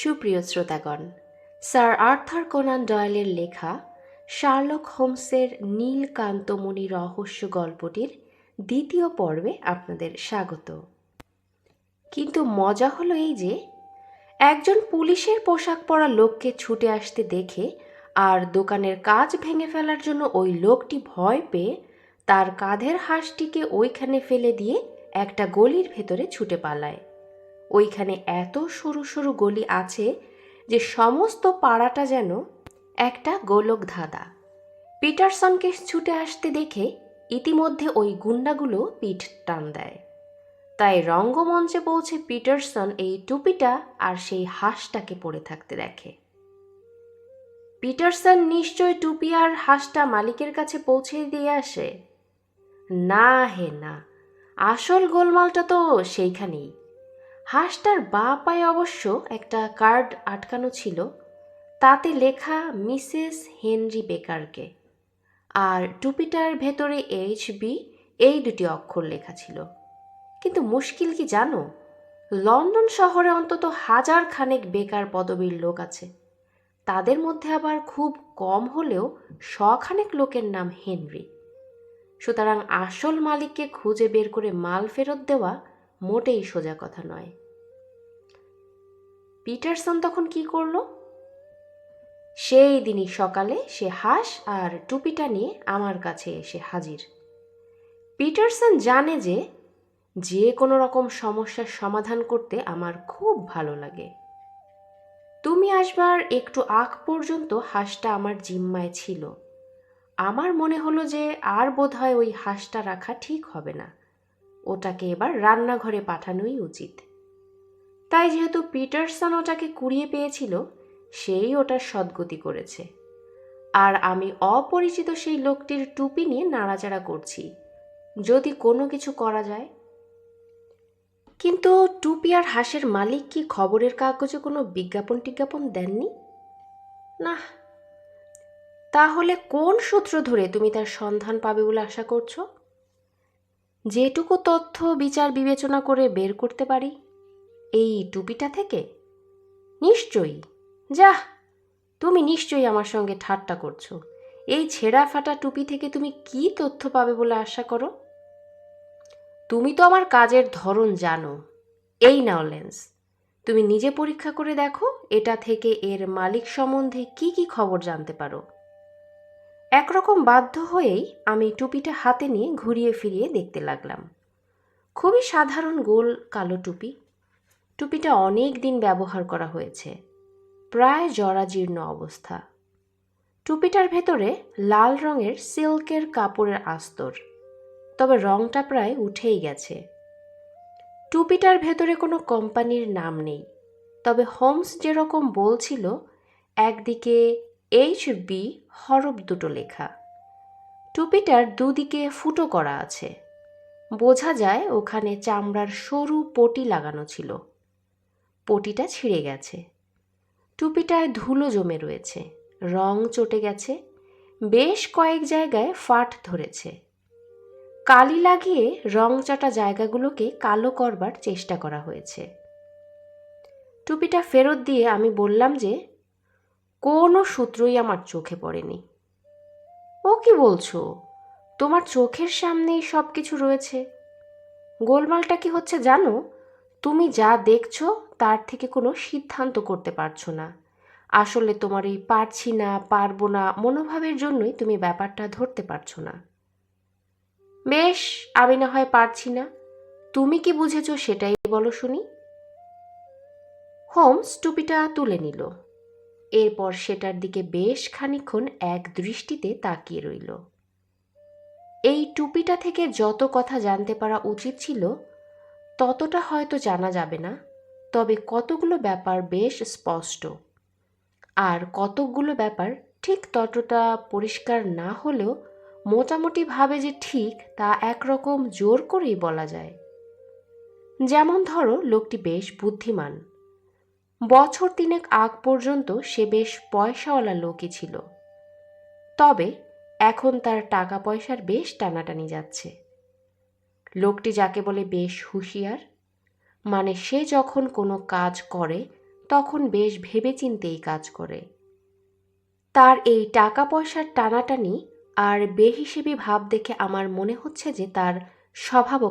সুপ্রিয় শ্রোতাগণ, sir Arthur Conan ডয়েলের লেখা Sherlock হোমসের নীলকান্তমণি রহস্য গল্পটির দ্বিতীয় পর্বে আপনাদের স্বাগত। কিন্তু মজা হলো এই যে, একজন পুলিশের পোশাক পরা লোককে ছুটে আসতে দেখে আর দোকানের কাজ ভেঙে ফেলার জন্য ওই লোকটি ভয় পেয়ে তার কাঁধের হাঁসটিকে ওইখানে ফেলে দিয়ে একটা গলির ভেতরে ছুটে পালায়। ওইখানে এত সরু সরু গলি আছে যে সমস্ত পাড়াটা যেন একটা গোলক ধাঁধা। পিটারসনকে ছুটে আসতে দেখে ইতিমধ্যে ওই গুন্ডাগুলো পিঠ টান দেয়। তাই রঙ্গমঞ্চে পৌঁছে পিটারসন এই টুপিটা আর সেই হাঁসটাকে পড়ে থাকতে দেখে। পিটারসন নিশ্চয় টুপি আর হাঁসটা মালিকের কাছে পৌঁছে দিয়ে আসে। না হে না, আসল গোলমালটা তো সেইখানেই। হাঁসটার বাঁ পায়ে অবশ্য একটা কার্ড আটকানো ছিল, তাতে লেখা মিসেস হেনরি বেকারকে, আর টুপিটার ভেতরে HB এই দুটি অক্ষর লেখা ছিল। কিন্তু মুশকিল কি জানো, লন্ডন শহরে অন্তত 1000 খানেক বেকার পদবীর লোক আছে, তাদের মধ্যে আবার খুব কম হলেও 100 খানেক লোকের নাম হেনরি। সুতরাং আসল মালিককে খুঁজে বের করে মাল ফেরত দেওয়া মোটেই সোজা কথা নয়। পিটারসন তখন কি করলো? সেই দিনই সকালে সে হাঁস আর টুপিটা নিয়ে আমার কাছে এসে হাজির। পিটারসন জানে যে যে কোনো রকম সমস্যার সমাধান করতে আমার খুব ভালো লাগে। তুমি আসবার একটু আগ পর্যন্ত হাঁসটা আমার জিম্মায় ছিল। আমার মনে হলো যে আর বোধহয় ওই হাঁসটা রাখা ঠিক হবে না, ওটাকে এবার রান্নাঘরে পাঠানোই উচিত। তাই যেহেতু পিটারসন ওটাকে কুড়িয়ে পেয়েছিল, সেই ওটার সদ্গতি করেছে, আর আমি অপরিচিত সেই লোকটির টুপি নিয়ে নাড়াচাড়া করছি, যদি কোনো কিছু করা যায়। কিন্তু টুপি আর হাঁসের মালিক কি খবরের কাগজে কোনো বিজ্ঞাপন দেননি? না। তাহলে কোন সূত্র ধরে তুমি তার সন্ধান পাবে বলে আশা করছো? যেটুকু তথ্য বিচার বিবেচনা করে বের করতে পারি এই টুপিটা থেকে। নিশ্চয়ই। যাহ, তুমি নিশ্চয়ই আমার সঙ্গে ঠাট্টা করছো। এই ছেঁড়া ফাটা টুপি থেকে তুমি কি তথ্য পাবে বলে আশা করো? তুমি তো আমার কাজের ধরন জানো। এই নাও লেন্স, তুমি নিজে পরীক্ষা করে দেখো এটা থেকে এর মালিক সম্বন্ধে কি কি খবর জানতে পারো। একরকম বাধ্য হয়েই আমি টুপিটা হাতে নিয়ে ঘুরিয়ে ফিরিয়ে দেখতে লাগলাম। খুবই সাধারণ গোল কালো টুপি। টুপিটা অনেক দিন ব্যবহার করা হয়েছে, প্রায় জরাজীর্ণ অবস্থা। টুপিটার ভেতরে লাল রঙের সিল্কের কাপড়ের আস্তর, তবে রংটা প্রায় উঠেই গেছে। টুপিটার ভেতরে কোনো কোম্পানির নাম নেই, তবে হোমস যেরকম বলছিল একদিকে HB হরফ দুটো লেখা। টুপিটার দুদিকে ফুটো করা আছে, বোঝা যায় ওখানে চামড়ার সরু পটি লাগানো ছিল। পটিটা ছিঁড়ে গেছে। টুপিটায় ধুলো জমে রয়েছে, রং চটে গেছে, বেশ কয়েক জায়গায় ফাট ধরেছে। কালি লাগিয়ে রং চাটা জায়গাগুলোকে কালো করবার চেষ্টা করা হয়েছে। টুপিটা ফেরত দিয়ে আমি বললাম যে কোনো সূত্রই আমার চোখে পড়েনি। ও কি বলছো? তোমার চোখের সামনেই সব কিছু রয়েছে। গোলমালটা কি হচ্ছে জানো, তুমি যা দেখছো তার থেকে কোনো সিদ্ধান্ত করতে পারছো না। আসলে তোমার এই পারছি না পারবো না মনোভাবের জন্যই তুমি ব্যাপারটা ধরতে পারছো না। বেশ, আমি না হয় পারছি না, তুমি কি বুঝেছো সেটাই বলো শুনি। হোমস টুপিটা তুলে নিল, এরপর সেটার দিকে বেশ খানিকক্ষণ এক দৃষ্টিতে তাকিয়ে রইল। এই টুপিটা থেকে যত কথা জানতে পারা উচিত ছিল ততটা হয়তো জানা যাবে না, তবে কতগুলো ব্যাপার বেশ স্পষ্ট, আর কতকগুলো ব্যাপার ঠিক ততটা পরিষ্কার না হলেও মোটামুটি ভাবে যে ঠিক তা একরকম জোর করেই বলা যায়। যেমন ধরো, লোকটি বেশ বুদ্ধিমান। বছর 3 আগ পর্যন্ত সে বেশ পয়সাওয়ালা লোকই ছিল, তবে এখন তার টাকা পয়সার বেশ টানাটানি যাচ্ছে। লোকটি যাকে বলে বেশ হুঁশিয়ার, মানে সে যখন কোনো কাজ করে তখন বেশ ভেবেচিন্তেই কাজ করে। তার এই টাকা পয়সার টানাটানি আর বেহিসেবি ভাব দেখে আমার মনে হচ্ছে যে তার স্বভাবও